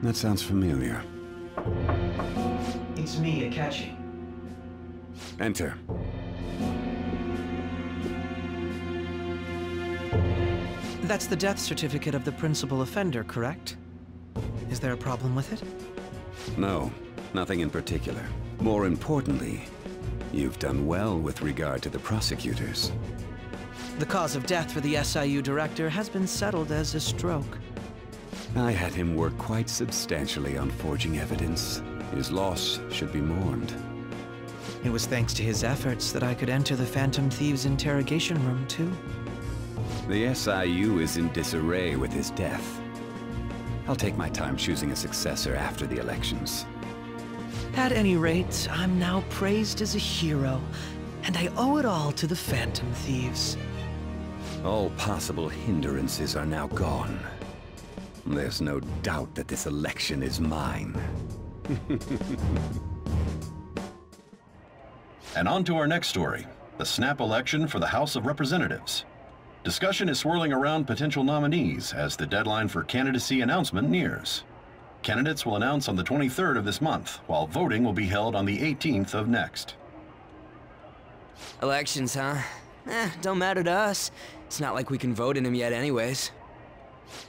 That sounds familiar. It's me, Akechi. Enter. That's the death certificate of the principal offender, correct? Is there a problem with it? No, nothing in particular. More importantly, you've done well with regard to the prosecutors. The cause of death for the SIU director has been settled as a stroke. I had him work quite substantially on forging evidence. His loss should be mourned. It was thanks to his efforts that I could enter the Phantom Thieves' interrogation room, too. The SIU is in disarray with his death. I'll take my time choosing a successor after the elections. At any rate, I'm now praised as a hero, and I owe it all to the Phantom Thieves. All possible hindrances are now gone. There's no doubt that this election is mine. And on to our next story, the snap election for the House of Representatives. Discussion is swirling around potential nominees as the deadline for candidacy announcement nears. Candidates will announce on the 23rd of this month, while voting will be held on the 18th of next. Elections, huh? Don't matter to us. It's not like we can vote in them yet anyways.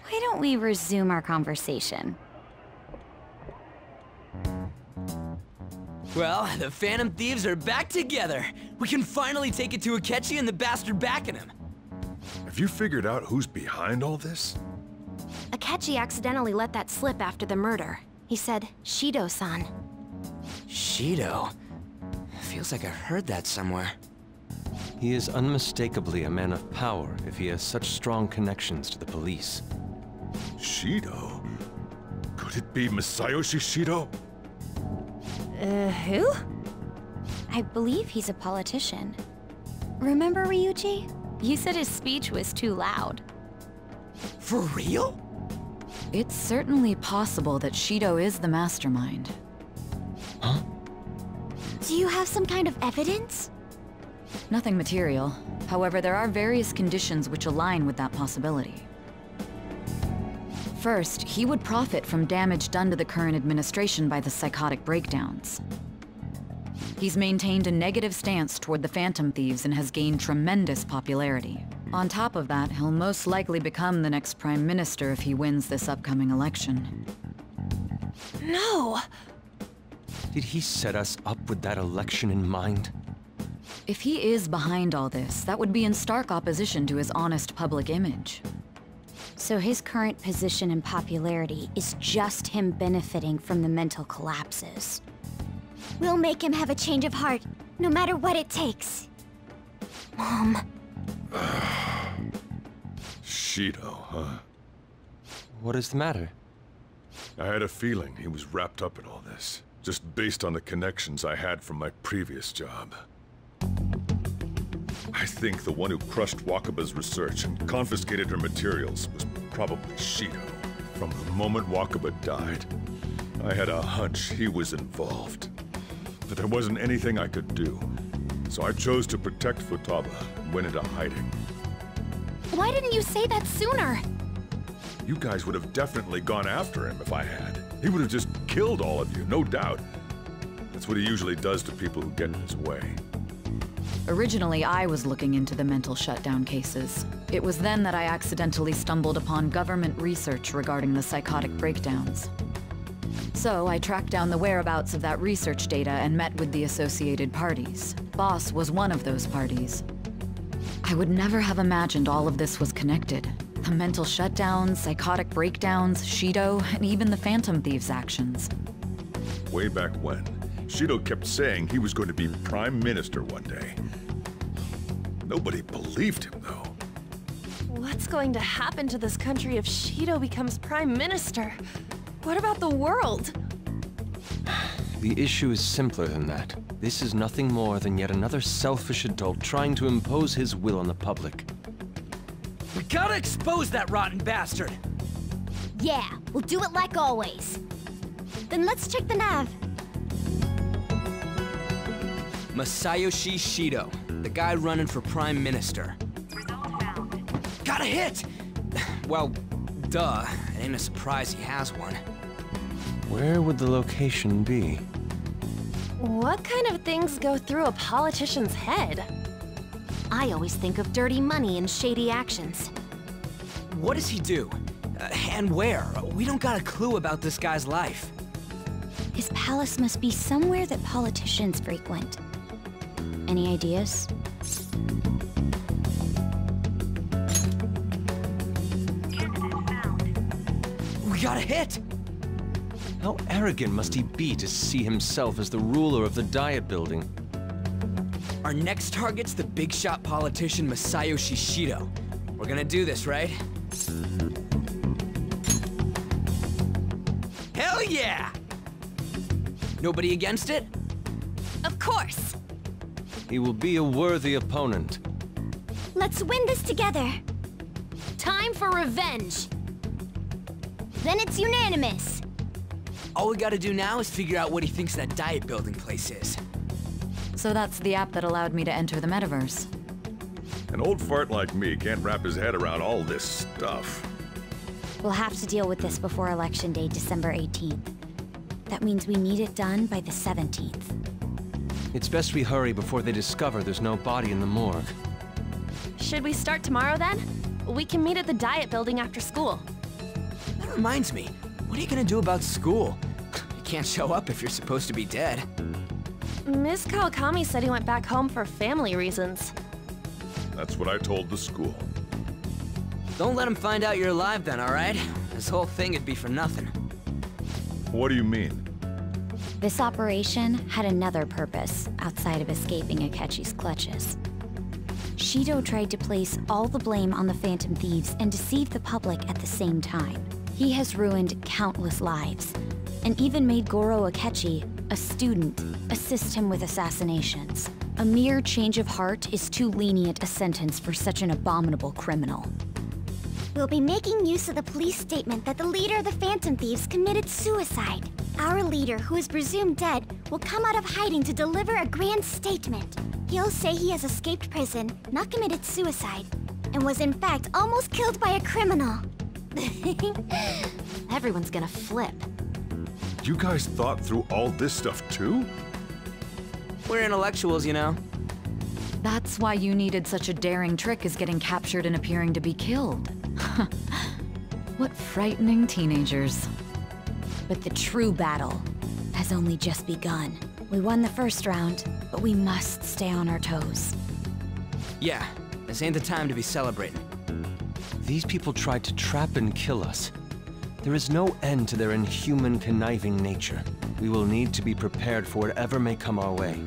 Why don't we resume our conversation? Well, the Phantom Thieves are back together. We can finally take it to Akechi and the bastard backing him. Have you figured out who's behind all this? Akechi accidentally let that slip after the murder. He said, Shido-san. Shido? Feels like I heard that somewhere. He is unmistakably a man of power if he has such strong connections to the police. Shido? Could it be Masayoshi Shido? Who? I believe he's a politician. Remember, Ryuji? You said his speech was too loud. For real? It's certainly possible that Shido is the mastermind. Huh? Do you have some kind of evidence? Nothing material. However, there are various conditions which align with that possibility. First, he would profit from damage done to the current administration by the psychotic breakdowns. He's maintained a negative stance toward the Phantom Thieves and has gained tremendous popularity. On top of that, he'll most likely become the next Prime Minister if he wins this upcoming election. No! Did he set us up with that election in mind? If he is behind all this, that would be in stark opposition to his honest public image. So his current position and popularity is just him benefiting from the mental collapses. We'll make him have a change of heart, no matter what it takes. Mom. Shido, huh? What is the matter? I had a feeling he was wrapped up in all this, just based on the connections I had from my previous job. I think the one who crushed Wakaba's research and confiscated her materials was probably Shido. From the moment Wakaba died, I had a hunch he was involved. But there wasn't anything I could do, so I chose to protect Futaba and went into hiding. Why didn't you say that sooner? You guys would have definitely gone after him if I had. He would have just killed all of you, no doubt. That's what he usually does to people who get in his way. Originally, I was looking into the mental shutdown cases. It was then that I accidentally stumbled upon government research regarding the psychotic breakdowns. So I tracked down the whereabouts of that research data and met with the associated parties. Boss was one of those parties. I would never have imagined all of this was connected. The mental shutdowns, psychotic breakdowns, Shido, and even the Phantom Thieves' actions. Way back when, Shido kept saying he was going to be Prime Minister one day. Nobody believed him, though. What's going to happen to this country if Shido becomes Prime Minister? What about the world? The issue is simpler than that. This is nothing more than yet another selfish adult trying to impose his will on the public. We gotta expose that rotten bastard! Yeah, we'll do it like always. Then let's check the nav. Masayoshi Shido, the guy running for Prime Minister. Got a hit! Well, duh. It ain't a surprise he has one. Where would the location be? What kind of things go through a politician's head? I always think of dirty money and shady actions. What does he do? And where? We don't got a clue about this guy's life. His palace must be somewhere that politicians frequent. Any ideas? We got a hit! How arrogant must he be to see himself as the ruler of the Diet Building? Our next target's the big shot politician Masayoshi Shido. We're gonna do this, right? Hell yeah! Nobody against it? Of course! He will be a worthy opponent. Let's win this together! Time for revenge! Then it's unanimous! All we gotta do now is figure out what he thinks that Diet Building place is. So that's the app that allowed me to enter the metaverse. An old fart like me can't wrap his head around all this stuff. We'll have to deal with this before Election Day, December 18th. That means we need it done by the 17th. It's best we hurry before they discover there's no body in the morgue. Should we start tomorrow then? We can meet at the Diet Building after school. That reminds me, what are you gonna do about school? You can't show up if you're supposed to be dead. Ms. Kawakami said he went back home for family reasons. That's what I told the school. Don't let him find out you're alive then, alright? This whole thing would be for nothing. What do you mean? This operation had another purpose outside of escaping Akechi's clutches. Shido tried to place all the blame on the Phantom Thieves and deceive the public at the same time. He has ruined countless lives, and even made Goro Akechi, a student, assist him with assassinations. A mere change of heart is too lenient a sentence for such an abominable criminal. We'll be making use of the police statement that the leader of the Phantom Thieves committed suicide. Our leader, who is presumed dead, will come out of hiding to deliver a grand statement. He'll say he has escaped prison, not committed suicide, and was in fact almost killed by a criminal. Everyone's gonna flip. You guys thought through all this stuff too? We're intellectuals, you know. That's why you needed such a daring trick as getting captured and appearing to be killed. What frightening teenagers. But the true battle has only just begun. We won the first round, but we must stay on our toes. Yeah, this ain't the time to be celebrating. These people tried to trap and kill us. There is no end to their inhuman, conniving nature. We will need to be prepared for whatever may come our way.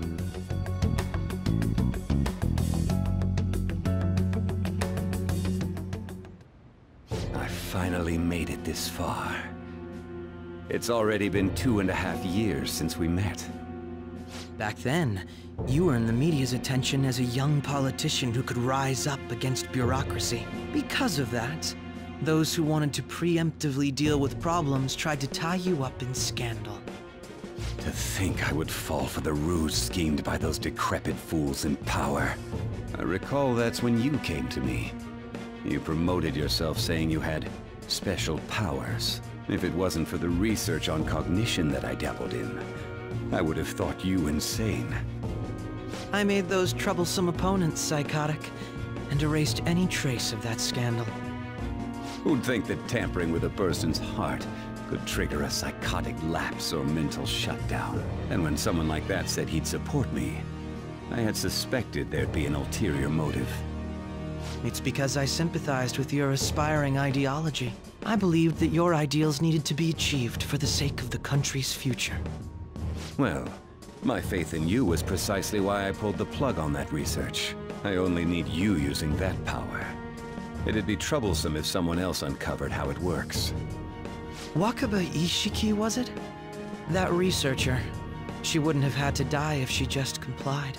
I finally made it this far. It's already been 2.5 years since we met. Back then, you were in the media's attention as a young politician who could rise up against bureaucracy. Because of that, those who wanted to preemptively deal with problems tried to tie you up in scandal. To think I would fall for the ruse schemed by those decrepit fools in power. I recall that's when you came to me. You promoted yourself saying you had special powers. If it wasn't for the research on cognition that I dabbled in, I would have thought you insane. I made those troublesome opponents psychotic, and erased any trace of that scandal. Who'd think that tampering with a person's heart could trigger a psychotic lapse or mental shutdown? And when someone like that said he'd support me, I had suspected there'd be an ulterior motive. It's because I sympathized with your aspiring ideology. I believed that your ideals needed to be achieved for the sake of the country's future. Well, my faith in you was precisely why I pulled the plug on that research. I only need you using that power. It'd be troublesome if someone else uncovered how it works. Wakaba Ishiki, was it? That researcher. She wouldn't have had to die if she just complied.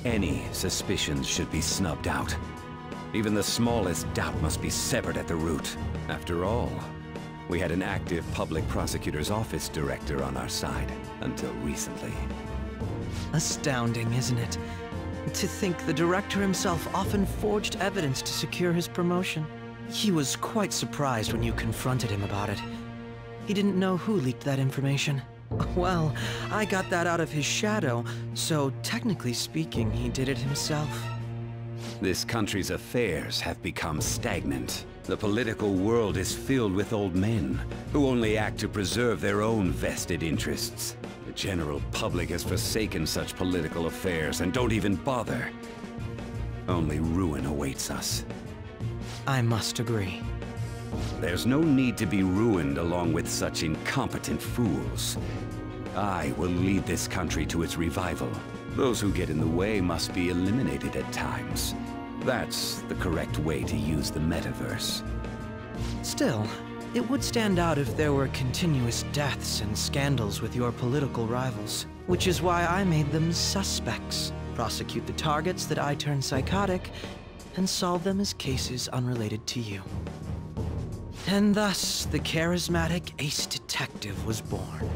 Any suspicions should be snubbed out. Even the smallest doubt must be severed at the root. After all, we had an active public prosecutor's office director on our side, until recently. Astounding, isn't it? To think the director himself often forged evidence to secure his promotion. He was quite surprised when you confronted him about it. He didn't know who leaked that information. Well, I got that out of his shadow, so technically speaking, he did it himself. This country's affairs have become stagnant. The political world is filled with old men who only act to preserve their own vested interests. The general public has forsaken such political affairs and don't even bother. Only ruin awaits us. I must agree. There's no need to be ruined along with such incompetent fools. I will lead this country to its revival. Those who get in the way must be eliminated at times. That's the correct way to use the metaverse. Still, it would stand out if there were continuous deaths and scandals with your political rivals, which is why I made them suspects. Prosecute the targets that I turn psychotic, and solve them as cases unrelated to you. And thus, the charismatic ace detective was born.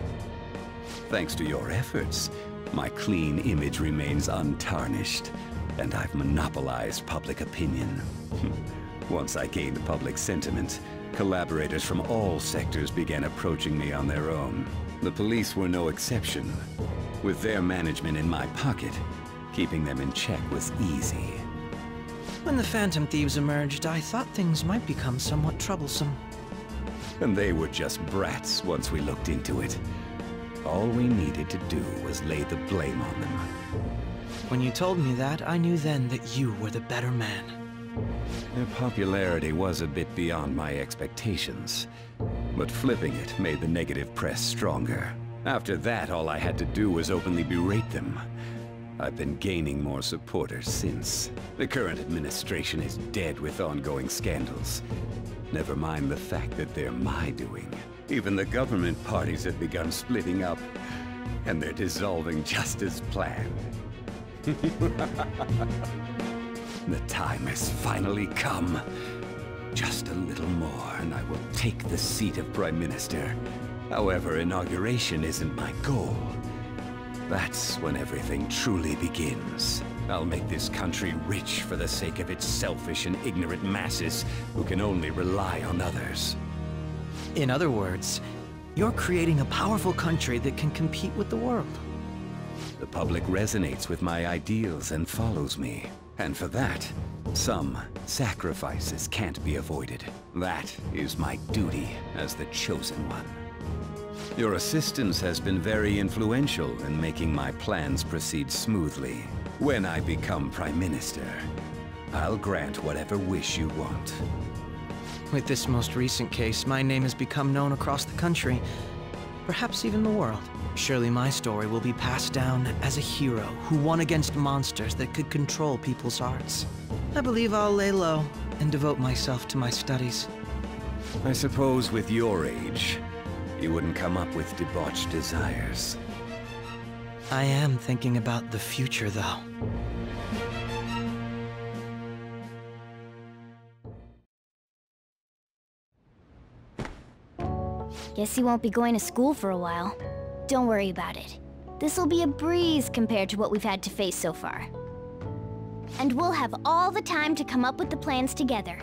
Thanks to your efforts, my clean image remains untarnished, and I've monopolized public opinion. Once I gained public sentiment, collaborators from all sectors began approaching me on their own. The police were no exception. With their management in my pocket, keeping them in check was easy. When the Phantom Thieves emerged, I thought things might become somewhat troublesome. And they were just brats once we looked into it. All we needed to do was lay the blame on them. When you told me that, I knew then that you were the better man. Their popularity was a bit beyond my expectations, but flipping it made the negative press stronger. After that, all I had to do was openly berate them. I've been gaining more supporters since. The current administration is dead with ongoing scandals. Never mind the fact that they're my doing. Even the government parties have begun splitting up, and they're dissolving just as planned. The time has finally come. Just a little more, and I will take the seat of Prime Minister. However, inauguration isn't my goal. That's when everything truly begins. I'll make this country rich for the sake of its selfish and ignorant masses who can only rely on others. In other words, you're creating a powerful country that can compete with the world. The public resonates with my ideals and follows me. And for that, some sacrifices can't be avoided. That is my duty as the chosen one. Your assistance has been very influential in making my plans proceed smoothly. When I become Prime Minister, I'll grant whatever wish you want. With this most recent case, my name has become known across the country, perhaps even the world. Surely my story will be passed down as a hero who won against monsters that could control people's hearts. I believe I'll lay low and devote myself to my studies. I suppose with your age, you wouldn't come up with debauched desires. I am thinking about the future, though. Guess you won't be going to school for a while. Don't worry about it. This'll be a breeze compared to what we've had to face so far. And we'll have all the time to come up with the plans together.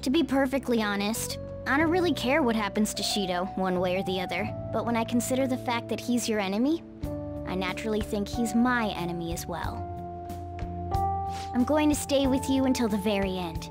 To be perfectly honest, I don't really care what happens to Shido, one way or the other. But when I consider the fact that he's your enemy, I naturally think he's my enemy as well. I'm going to stay with you until the very end.